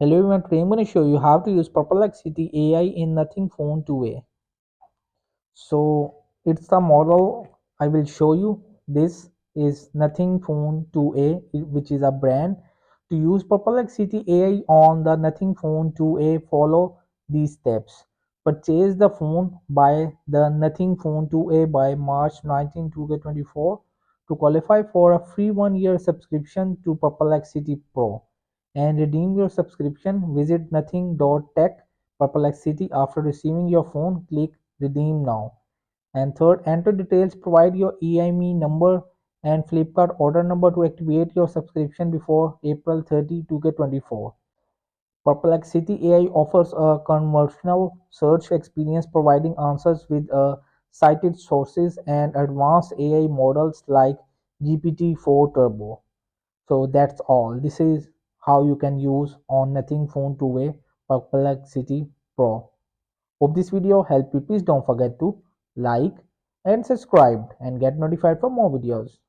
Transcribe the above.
Hello everyone, today I'm going to show you how to use Perplexity AI in Nothing Phone 2A. So it's the model I will show you. This is Nothing Phone 2A, which is a brand. To use Perplexity AI on the Nothing Phone 2A, follow these steps. Purchase the phone by the Nothing Phone 2A by March 19, 2024 to qualify for a free 1 year subscription to Perplexity Pro and redeem your subscription. Visit nothing.tech Perplexity. After receiving your phone, click redeem now. And third, enter details, provide your EIME number and Flipkart order number to activate your subscription before April 30, 2024. Perplexity AI offers a conversational search experience, providing answers with cited sources and advanced AI models like GPT-4 Turbo. So that's all. This is how you can use on Nothing Phone 2A Perplexity Pro. Hope this video helped you. Please don't forget to like and subscribe and get notified for more videos.